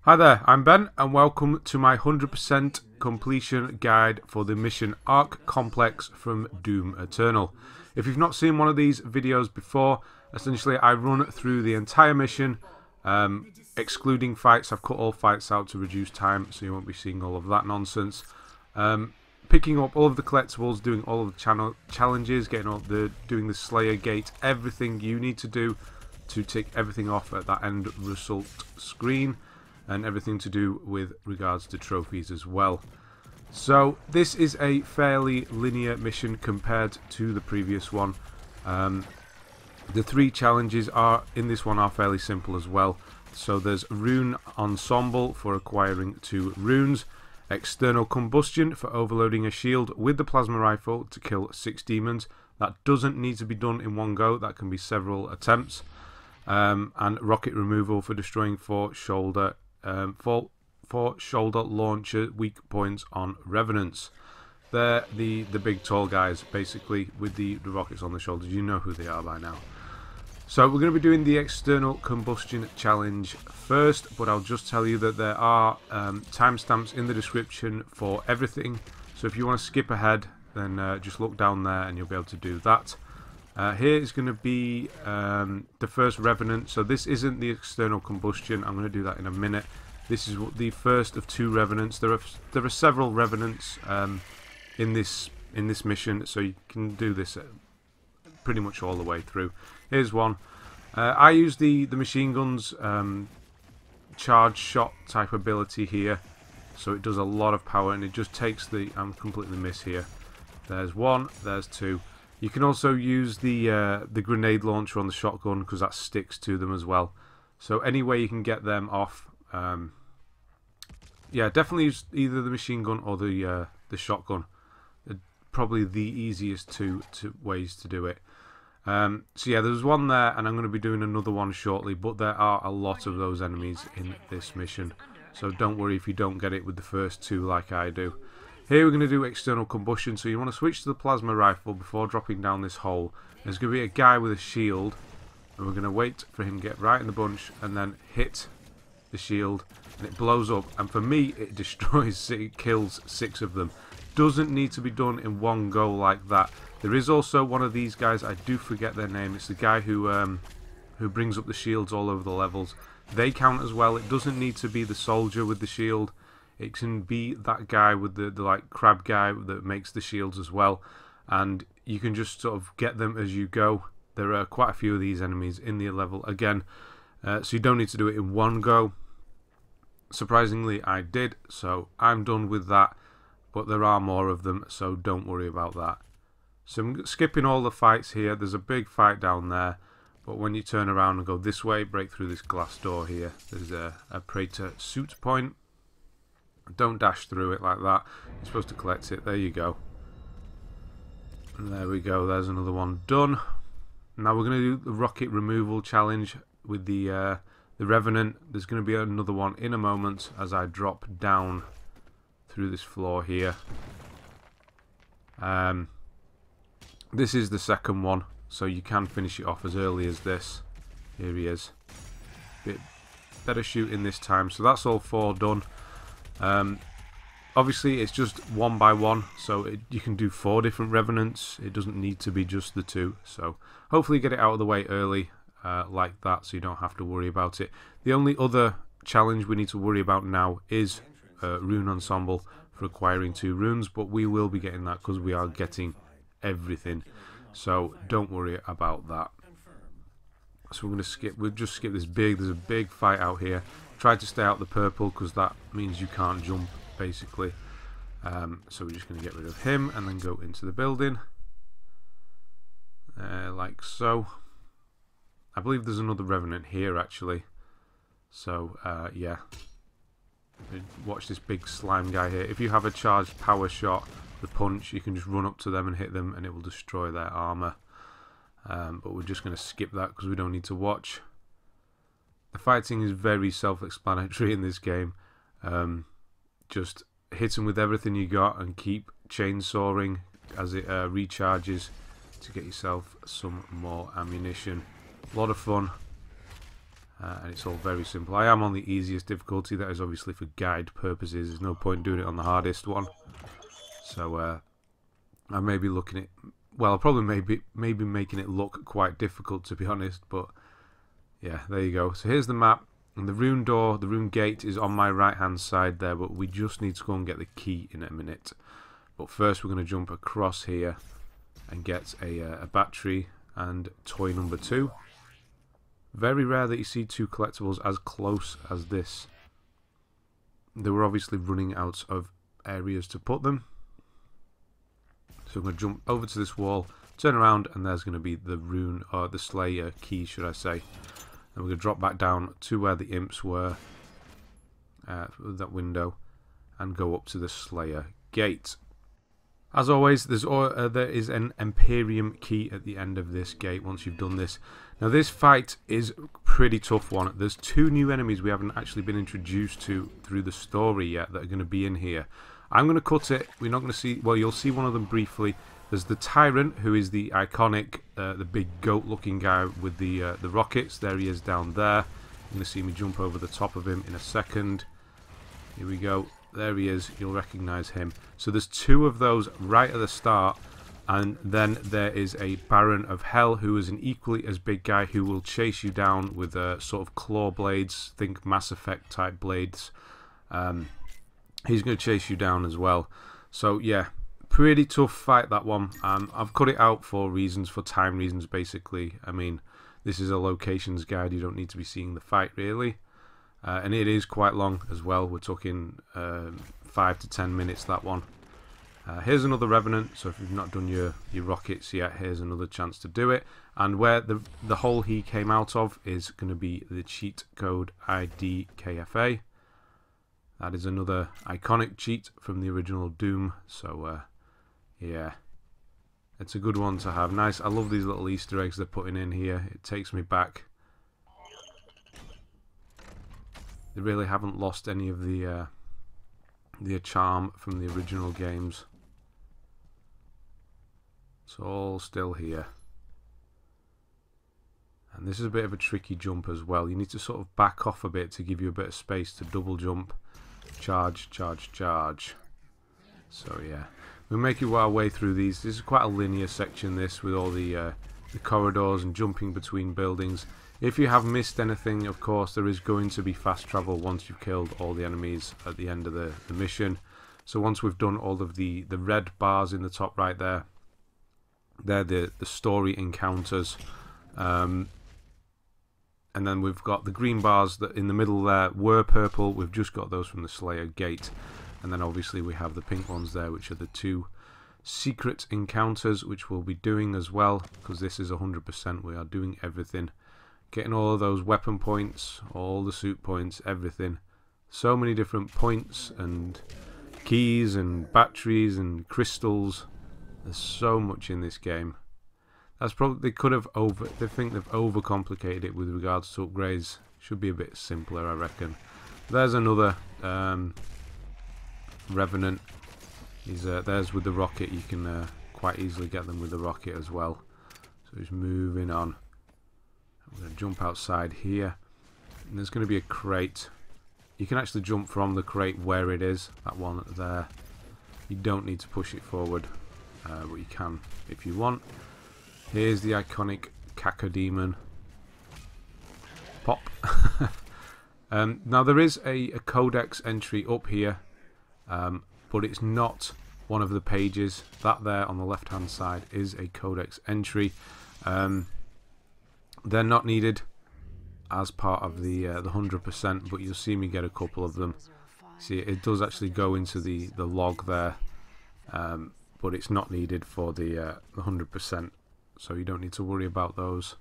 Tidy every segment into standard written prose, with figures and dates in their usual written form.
Hi there, I'm Ben and welcome to my 100% completion guide for the mission Arc Complex from Doom Eternal. If you've not seen one of these videos before, essentially I run through the entire mission, excluding fights. I've cut all fights out to reduce time, so you won't be seeing all of that nonsense. Picking up all of the collectibles, doing all of the challenges, doing the Slayer Gate, everything you need to do to tick everything off at that end result screen, and everything to do with regards to trophies as well. So this is a fairly linear mission compared to the previous one. The three challenges in this one are fairly simple as well. So there's Rune Ensemble for acquiring 2 runes, External Combustion for overloading a shield with the plasma rifle to kill 6 demons. That doesn't need to be done in one go, that can be several attempts. And Rocket Removal for destroying 4 shoulder launcher weak points on Revenants. They're the big tall guys, basically, with the rockets on the shoulders. You know who they are by now. So we're going to be doing the External Combustion challenge first, but I'll just tell you that there are timestamps in the description for everything. So if you want to skip ahead, then just look down there and you'll be able to do that. Here is going to be the first Revenant. So this isn't the External Combustion. I'm going to do that in a minute. This is the first of 2 Revenants. There are several Revenants in this mission, so you can do this pretty much all the way through. Here's one. I use the machine gun's charge shot type ability here, so it does a lot of power, and it just takes the... I'm completely miss here. There's 1. There's 2. You can also use the grenade launcher on the shotgun because that sticks to them as well. So any way you can get them off, yeah, definitely use either the machine gun or the shotgun. They're probably the easiest two ways to do it. So yeah, there's one there, and I'm going to be doing another one shortly. But there are a lot of those enemies in this mission, so don't worry if you don't get it with the first 2 like I do. Here we're going to do External Combustion, so you want to switch to the plasma rifle before dropping down this hole. There's going to be a guy with a shield, and we're going to wait for him to get right in the bunch and then hit the shield, and it blows up, and for me it destroys, it kills 6 of them. Doesn't need to be done in one go like that. There is also one of these guys, I do forget their name, it's the guy who brings up the shields all over the levels. They count as well. It doesn't need to be the soldier with the shield. It can be that guy with the like crab guy that makes the shields as well, and you can just sort of get them as you go. There are quite a few of these enemies in the level again, so you don't need to do it in one go. Surprisingly, I did, so I'm done with that, but there are more of them, so don't worry about that. So I'm skipping all the fights here. There's a big fight down there, but when you turn around and go this way, break through this glass door here, there's a Praetor suit point. Don't dash through it like that. You're supposed to collect it. There you go. And there we go. There's another one done. Now we're going to do the rocket removal challenge with the Revenant. There's going to be another one in a moment as I drop down through this floor here. This is the second one, so you can finish it off as early as this. Here he is. Bit better shooting this time. So that's all 4 done. Obviously it's just 1 by 1, so you can do 4 different Revenants. It doesn't need to be just the 2, so hopefully get it out of the way early like that, so you don't have to worry about it. The only other challenge we need to worry about now is Rune Ensemble for acquiring 2 runes, but we will be getting that because we are getting everything, so don't worry about that. So we'll just skip this there's a big fight out here. Try to stay out the purple because that means you can't jump, basically. So we're just going to get rid of him and then go into the building. Like so. I believe there's another Revenant here, actually. So, yeah. Watch this big slime guy here. If you have a charged power shot, the punch, you can just run up to them and hit them and it will destroy their armor. But we're just going to skip that because we don't need to watch. The fighting is very self-explanatory in this game. Just hit them with everything you got and keep chainsawing as it recharges to get yourself some more ammunition. A lot of fun. and it's all very simple. I am on the easiest difficulty. That is obviously for guide purposes. There's no point doing it on the hardest one. So I may be looking at, well, I'll probably maybe making it look quite difficult, to be honest. But yeah, there you go. So here's the map, and the rune door, the rune gate is on my right hand side there. But we just need to go and get the key in a minute. But first, we're going to jump across here and get a battery and toy number 2. Very rare that you see 2 collectibles as close as this. They were obviously running out of areas to put them. So I'm going to jump over to this wall, turn around, and there's going to be the rune, or the Slayer key, should I say. And we're going to drop back down to where the imps were, that window, and go up to the Slayer gate. As always, there is an Empyrean Key at the end of this gate once you've done this. Now this fight is a pretty tough one. There's 2 new enemies we haven't actually been introduced to through the story yet that are going to be in here. I'm going to cut it. We're not going to see, well, you'll see one of them briefly. There's the Tyrant, who is the iconic, the big goat-looking guy with the rockets. There he is down there. You're going to see me jump over the top of him in a second. Here we go. There he is. You'll recognise him. So there's 2 of those right at the start, and then there is a Baron of Hell, who is an equally as big guy who will chase you down with sort of claw blades. Think Mass Effect type blades. He's going to chase you down as well. So yeah, pretty tough fight, that one. I've cut it out for reasons, for time reasons basically. I mean, this is a locations guide. You don't need to be seeing the fight really. And it is quite long as well. We're talking 5 to 10 minutes, that one. Here's another Revenant, so if you've not done your rockets yet, here's another chance to do it. And where the hole he came out of is going to be the cheat code IDKFA. That is another iconic cheat from the original Doom, so yeah. It's a good one to have. Nice, I love these little Easter eggs they're putting in here. It takes me back. They really haven't lost any of the charm from the original games. It's all still here. And this is a bit of a tricky jump as well. You need to sort of back off a bit to give you a bit of space to double jump. Charge, charge, charge. So yeah, we'll make our way through these. This is quite a linear section, this, with all the corridors and jumping between buildings. If you have missed anything, of course, there is going to be fast travel once you've killed all the enemies at the end of the mission. So once we've done all of the red bars in the top right there, they're the story encounters. And then we've got the green bars that in the middle there were purple. We've just got those from the Slayer gate. And then obviously we have the pink ones there, which are the 2 secret encounters, which we'll be doing as well, because this is 100%. We are doing everything. Getting all of those weapon points, all the suit points, everything. So many different points and keys and batteries and crystals. There's so much in this game. That's probably, they think they've overcomplicated it with regards to upgrades. Should be a bit simpler, I reckon. There's another Revenant. There's with the rocket. You can quite easily get them with the rocket as well. So he's moving on. I'm going to jump outside here, and there's going to be a crate. You can actually jump from the crate where it is, that one there. You don't need to push it forward, but you can if you want. Here's the iconic Cacodemon. Pop. Now there is a Codex entry up here, but it's not one of the pages. That there on the left hand side is a Codex entry. They're not needed as part of the 100%, but you'll see me get a couple of them. See, it does actually go into the log there, but it's not needed for the 100%, so you don't need to worry about those.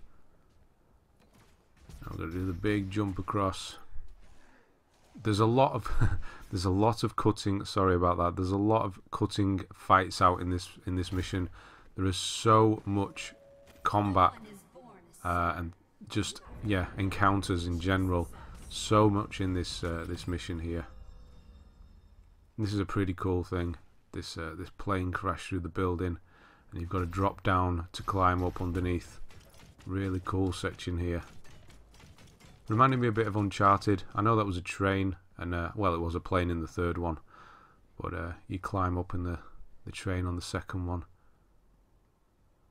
I'm going to do the big jump across. There's a lot of cutting. Sorry about that. There's a lot of cutting fights out in this mission. There is so much combat. And just, yeah, encounters in general. So much in this this mission here. This is a pretty cool thing. This plane crashed through the building, and you've got to drop down to climb up underneath. Really cool section here. Reminded me a bit of Uncharted. I know that was a train, and well, it was a plane in the third one, but you climb up in the train on the second one.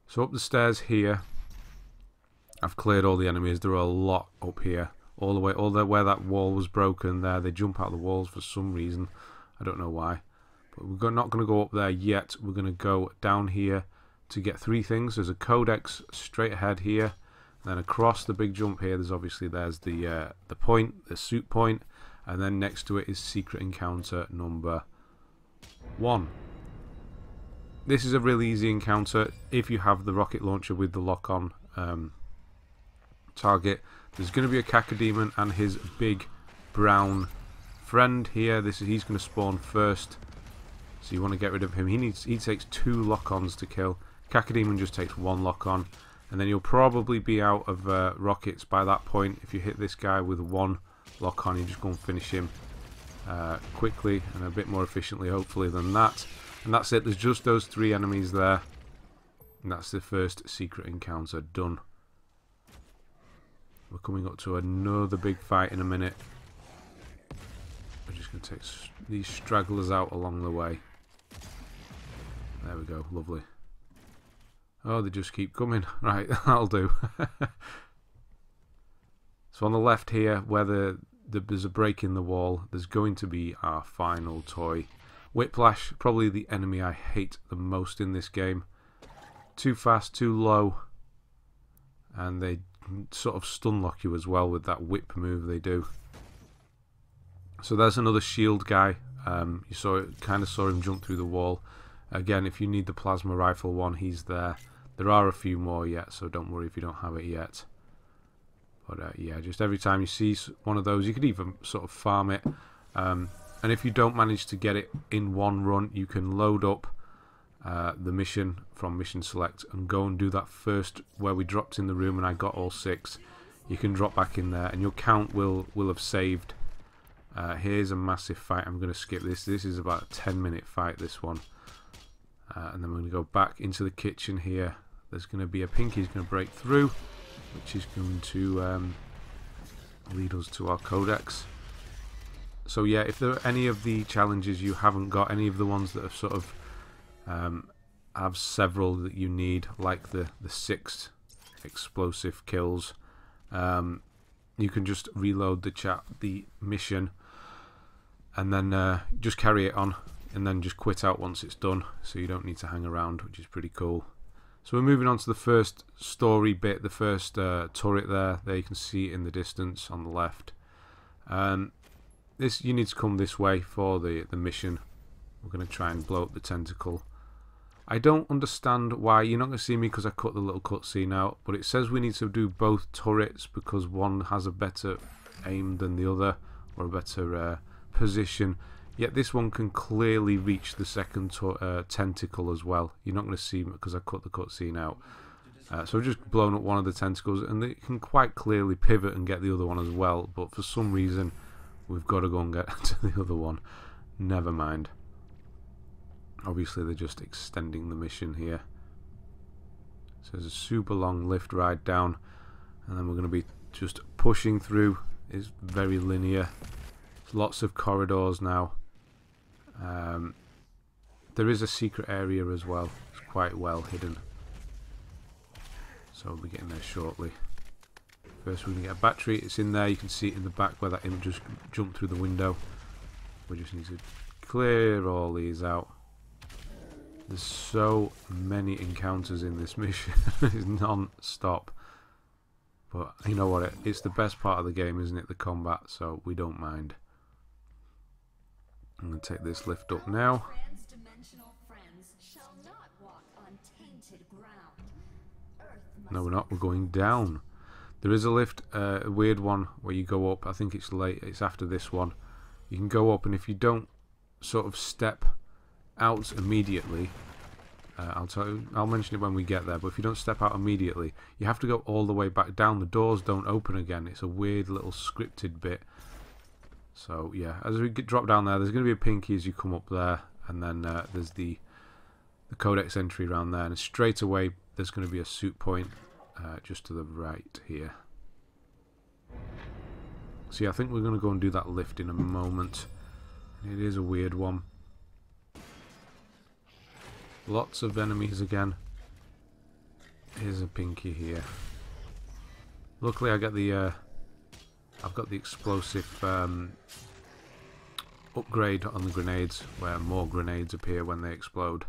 So up the stairs here, I've cleared all the enemies. There are a lot up here, all the way where that wall was broken. There, they jump out of the walls for some reason. I don't know why, but we're not going to go up there yet. We're going to go down here to get three things. There's a Codex straight ahead here. Then across the big jump here, there's the point, the suit point, and then next to it is secret encounter number 1. This is a really easy encounter if you have the rocket launcher with the lock-on target. There's going to be a Cacodemon and his big brown friend here. He's going to spawn first, so you want to get rid of him. He takes 2 lock-ons to kill. Cacodemon just takes 1 lock-on. And then you'll probably be out of rockets by that point. If you hit this guy with 1 lock on, you just go and finish him quickly and a bit more efficiently, hopefully, than that. And that's it. There's just those 3 enemies there. And that's the first secret encounter done. We're coming up to another big fight in a minute. We're just going to take these stragglers out along the way. There we go. Lovely. Oh, they just keep coming. Right, that'll do. So on the left here, where there's a break in the wall, there's going to be our final toy. Whiplash, probably the enemy I hate the most in this game. Too fast, too low. And they sort of stun lock you as well with that whip move they do. So there's another shield guy. You kind of saw him jump through the wall. Again, if you need the plasma rifle one, he's there. There are a few more yet, so don't worry if you don't have it yet. But yeah, just every time you see one of those, you could even sort of farm it. And if you don't manage to get it in one run, you can load up the mission from Mission Select and go and do that first where we dropped in the room and I got all 6. You can drop back in there and your count will have saved. Here's a massive fight. I'm going to skip this. This is about a 10-minute fight, this one. And then we're going to go back into the kitchen here. There's going to be a Pinky who's going to break through, which is going to lead us to our Codex. So yeah, if there are any of the challenges you haven't got, any of the ones that have sort of have several that you need, like the 6 explosive kills, you can just reload the mission and then just carry it on. And then just quit out once it's done, so you don't need to hang around, which is pretty cool. So we're moving on to the first story bit, the first turret there. There you can see it in the distance on the left. You need to come this way for the mission. We're going to try and blow up the tentacle. I don't understand why. You're not going to see me because I cut the little cutscene out, but it says we need to do both turrets because one has a better aim than the other, or a better position. Yet this one can clearly reach the second tentacle as well. You're not going to see because I cut the cutscene out. So I've just blown up one of the tentacles, and they can quite clearly pivot and get the other one as well. But for some reason, we've got to go and get to the other one. Never mind. Obviously, they're just extending the mission here. So there's a super long lift ride down, and then we're going to be just pushing through. It's very linear. There's lots of corridors now. There is a secret area as well. It's quite well hidden. So we'll be getting there shortly. First we're going to get a battery. It's in there. You can see it in the back where that imp just jumped through the window. We just need to clear all these out. There's so many encounters in this mission. It's non-stop. But you know what? It's the best part of the game, isn't it? The combat. So we don't mind. I'm going to take this lift up now. No, we're not. We're going down. There is a lift, a weird one, where you go up. I think it's late. It's after this one. You can go up, and if you don't sort of step out immediately, I'll mention it when we get there. But if you don't step out immediately, you have to go all the way back down. The doors don't open again. It's a weird little scripted bit. So yeah, as we drop down there, there's going to be a Pinky as you come up there, and then there's the Codex entry around there, and straight away there's going to be a suit point just to the right here. So yeah, I think we're going to go and do that lift in a moment. It is a weird one. Lots of enemies again. Here's a pinky here. Luckily I get the I've got the explosive upgrade on the grenades, where more grenades appear when they explode.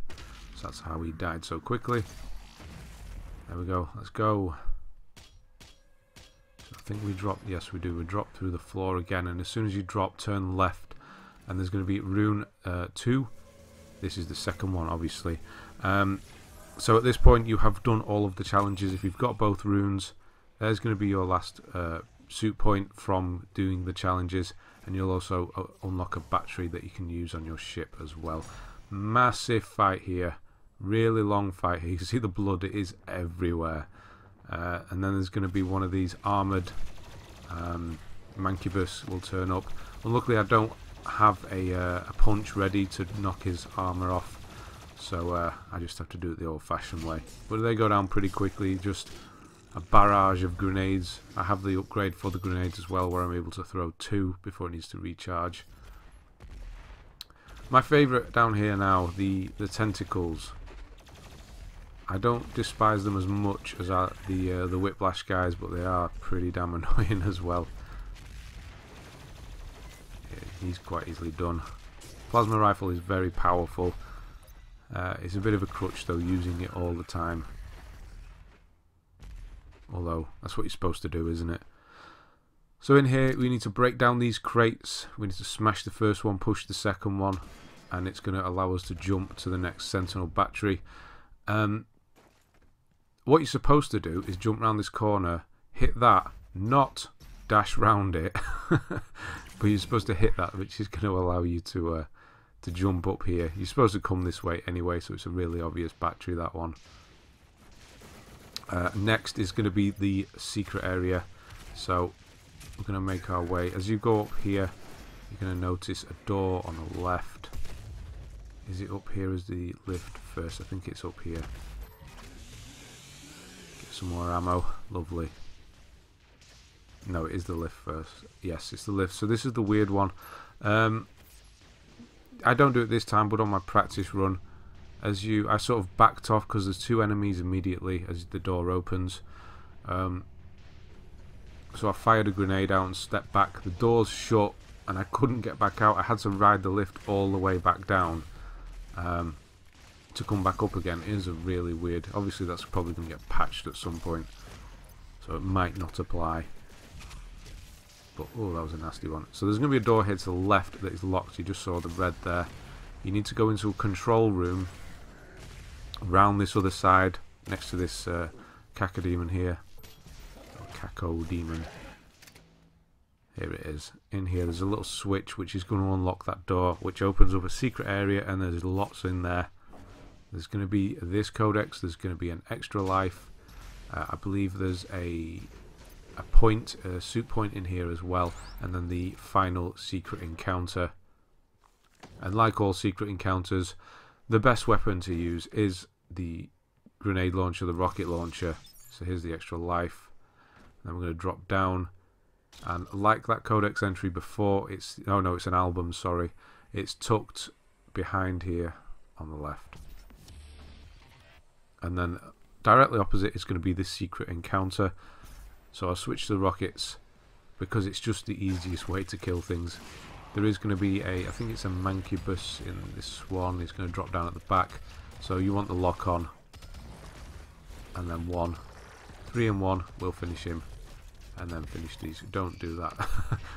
So that's how he died so quickly. There we go, let's go. So I think we drop, yes we do, we drop through the floor again, and as soon as you drop, turn left, and there's going to be Rune 2. This is the second one, obviously. So at this point you have done all of the challenges. If you've got both runes, there's going to be your last suit point from doing the challenges, and you'll also unlock a battery that you can use on your ship as well. Massive fight here, really long fight here. You can see the blood, it is everywhere. And then there's going to be one of these armoured Mancubus will turn up. And luckily I don't have a punch ready to knock his armour off, so I just have to do it the old-fashioned way. But they go down pretty quickly, just a barrage of grenades. I have the upgrade for the grenades as well, where I'm able to throw 2 before it needs to recharge. My favourite down here now, the tentacles. I don't despise them as much as the Whiplash guys, but they are pretty damn annoying as well. Yeah, he's quite easily done. Plasma rifle is very powerful. It's a bit of a crutch though, using it all the time. Although, that's what you're supposed to do, isn't it? So in here, we need to break down these crates. We need to smash the first one, push the second one, and it's going to allow us to jump to the next Sentinel Battery. What you're supposed to do is jump around this corner, hit that, not dash round it, but you're supposed to hit that, which is going to allow you to jump up here. You're supposed to come this way anyway, so it's a really obvious battery, that one. Next is going to be the secret area, so we're going to make our way. As you go up here, you're going to notice a door on the left. Is it up here as the lift first? I think it's up here. Get some more ammo, lovely. No, it is the lift first. Yes, it's the lift. So this is the weird one. I don't do it this time, but on my practice run, I sort of backed off because there's 2 enemies immediately as the door opens. So I fired a grenade out and stepped back. The door's shut and I couldn't get back out. I had to ride the lift all the way back down to come back up again. It is a really weird. Obviously that's probably going to get patched at some point, so it might not apply. But oh, that was a nasty one. So there's going to be a door here to the left that is locked. You just saw the red there. You need to go into a control room around this other side, next to this cacodemon here. Cacodemon. Here it is. In here there's a little switch which is going to unlock that door, which opens up a secret area, and there's lots in there. There's going to be this codex, there's going to be an extra life. I believe there's a suit point in here as well, and then the final secret encounter. And like all secret encounters, the best weapon to use is the grenade launcher, the rocket launcher. So here's the extra life. Then we're going to drop down, and like that codex entry before, it's an album, sorry. It's tucked behind here on the left. And then directly opposite is going to be this secret encounter. So I'll switch to the rockets because it's just the easiest way to kill things. There is going to be I think it's a Mancubus in this one. It's going to drop down at the back. So you want the lock on. And then 1. 3 and 1 will finish him. And then finish these. Don't do that.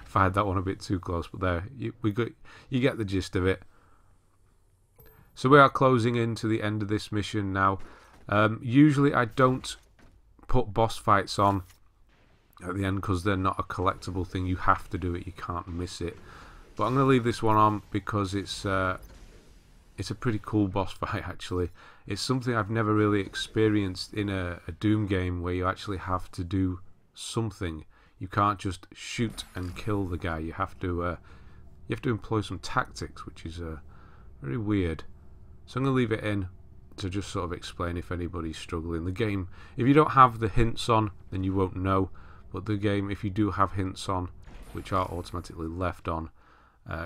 Fired that one a bit too close. But there, you get the gist of it. So we are closing into the end of this mission now. Usually I don't put boss fights on at the end because they're not a collectible thing. You have to do it. You can't miss it. But I'm going to leave this one on because it's a pretty cool boss fight actually. It's something I've never really experienced in a Doom game where you actually have to do something. You can't just shoot and kill the guy. You have to employ some tactics, which is very weird. So I'm going to leave it in to just sort of explain if anybody's struggling. The game, if you don't have the hints on, then you won't know. But the game, if you do have hints on, which are automatically left on,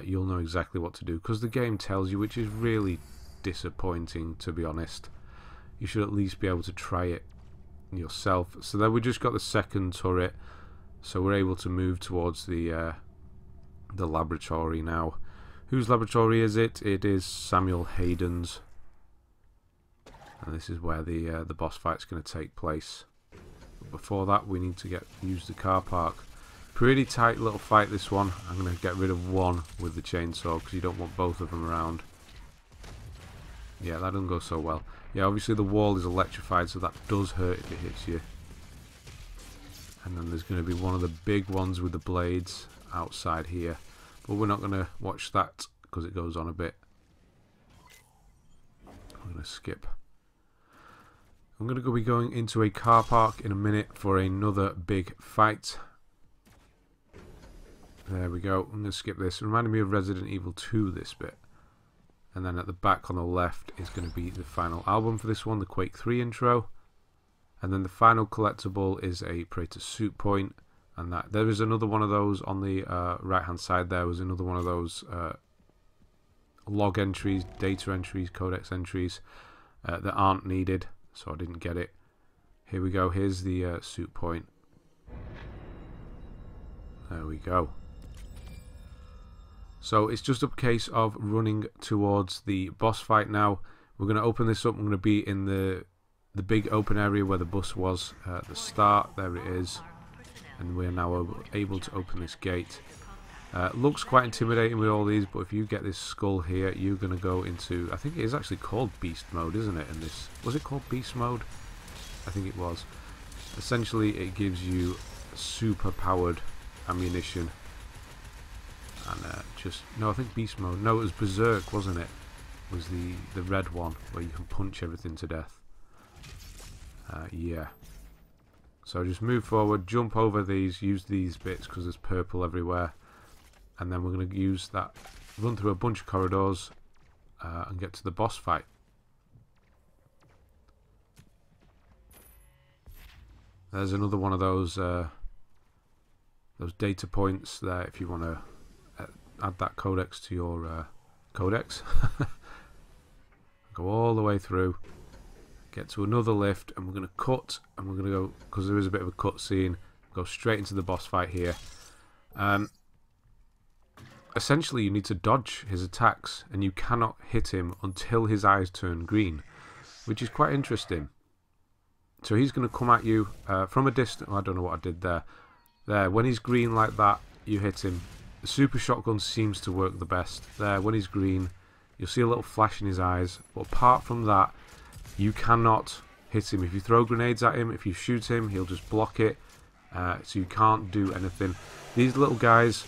you'll know exactly what to do, because the game tells you, which is really disappointing, to be honest. You should at least be able to try it yourself. So then we just got the second turret, so we're able to move towards the laboratory now. Whose laboratory is it? It is Samuel Hayden's, and this is where the boss fight's going to take place. But before that, we need to use the car park. Pretty tight little fight, this one. I'm going to get rid of one with the chainsaw because you don't want both of them around. Yeah, that doesn't go so well. Yeah, obviously the wall is electrified, so that does hurt if it hits you. And then there's going to be one of the big ones with the blades outside here. But we're not going to watch that because it goes on a bit. I'm going to skip. I'm going to be going into a car park in a minute for another big fight. There we go. I'm going to skip this. It reminded me of Resident Evil 2, this bit. And then at the back on the left is going to be the final album for this one, the Quake 3 intro. And then the final collectible is a Praetor suit point. And that there is another one of those on the right hand side. There was another one of those log entries, data entries, Codex entries that aren't needed, so I didn't get it. Here we go. Here's the suit point. There we go. So it's just a case of running towards the boss fight now. We're going to open this up. I'm going to be in the big open area where the bus was at the start. There it is. And we're now able to open this gate. Looks quite intimidating with all these, but if you get this skull here, you're going to go into, I think it is actually called Beast Mode, isn't it? In this, was it called Beast Mode? I think it was. Essentially, it gives you super powered ammunition. And no, I think Beast Mode. No, it was Berserk, wasn't it? Was the red one where you can punch everything to death. Yeah. So just move forward, jump over these, use these bits because there's purple everywhere. And then we're going to use that, run through a bunch of corridors and get to the boss fight. There's another one of those data points there if you want to add that codex to your codex. Go all the way through. Get to another lift, and we're going to cut, and we're going to go, because there is a bit of a cut scene, go straight into the boss fight here. Essentially, you need to dodge his attacks, and you cannot hit him until his eyes turn green, which is quite interesting. So he's going to come at you from a distance. Oh, I don't know what I did there. There, when he's green like that, you hit him. The super shotgun seems to work the best. There, when he's green, you'll see a little flash in his eyes, but apart from that, you cannot hit him. If you throw grenades at him, if you shoot him, he'll just block it. So you can't do anything. These little guys,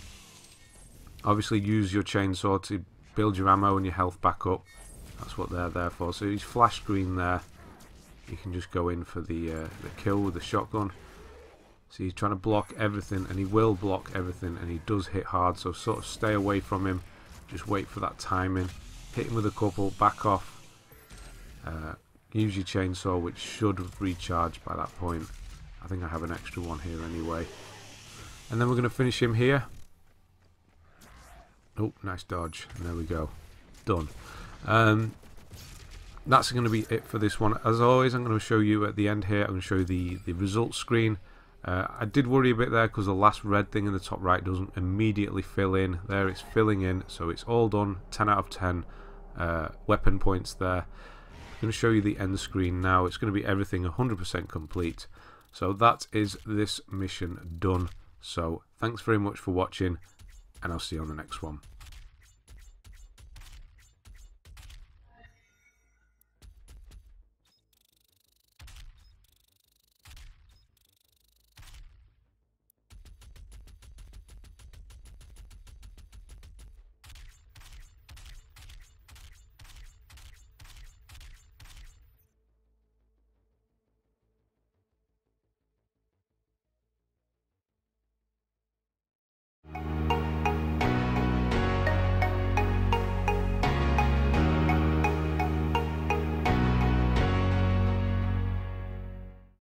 obviously use your chainsaw to build your ammo and your health back up. That's what they're there for. So he's flash green there. You can just go in for the kill with the shotgun. So he's trying to block everything, and he will block everything, and he does hit hard. So sort of stay away from him. Just wait for that timing. Hit him with a couple, back off. Use your chainsaw, which should recharge by that point. I think I have an extra one here anyway. And then we're going to finish him here. Oh, nice dodge. And there we go. Done. That's going to be it for this one. As always, I'm going to show you at the end here, I'm going to show you the results screen. I did worry a bit there because the last red thing in the top right doesn't immediately fill in. There, it's filling in. So it's all done. 10 out of 10 weapon points there. I'm going to show you the end screen now. It's going to be everything 100% complete. So that is this mission done. So thanks very much for watching, and I'll see you on the next one.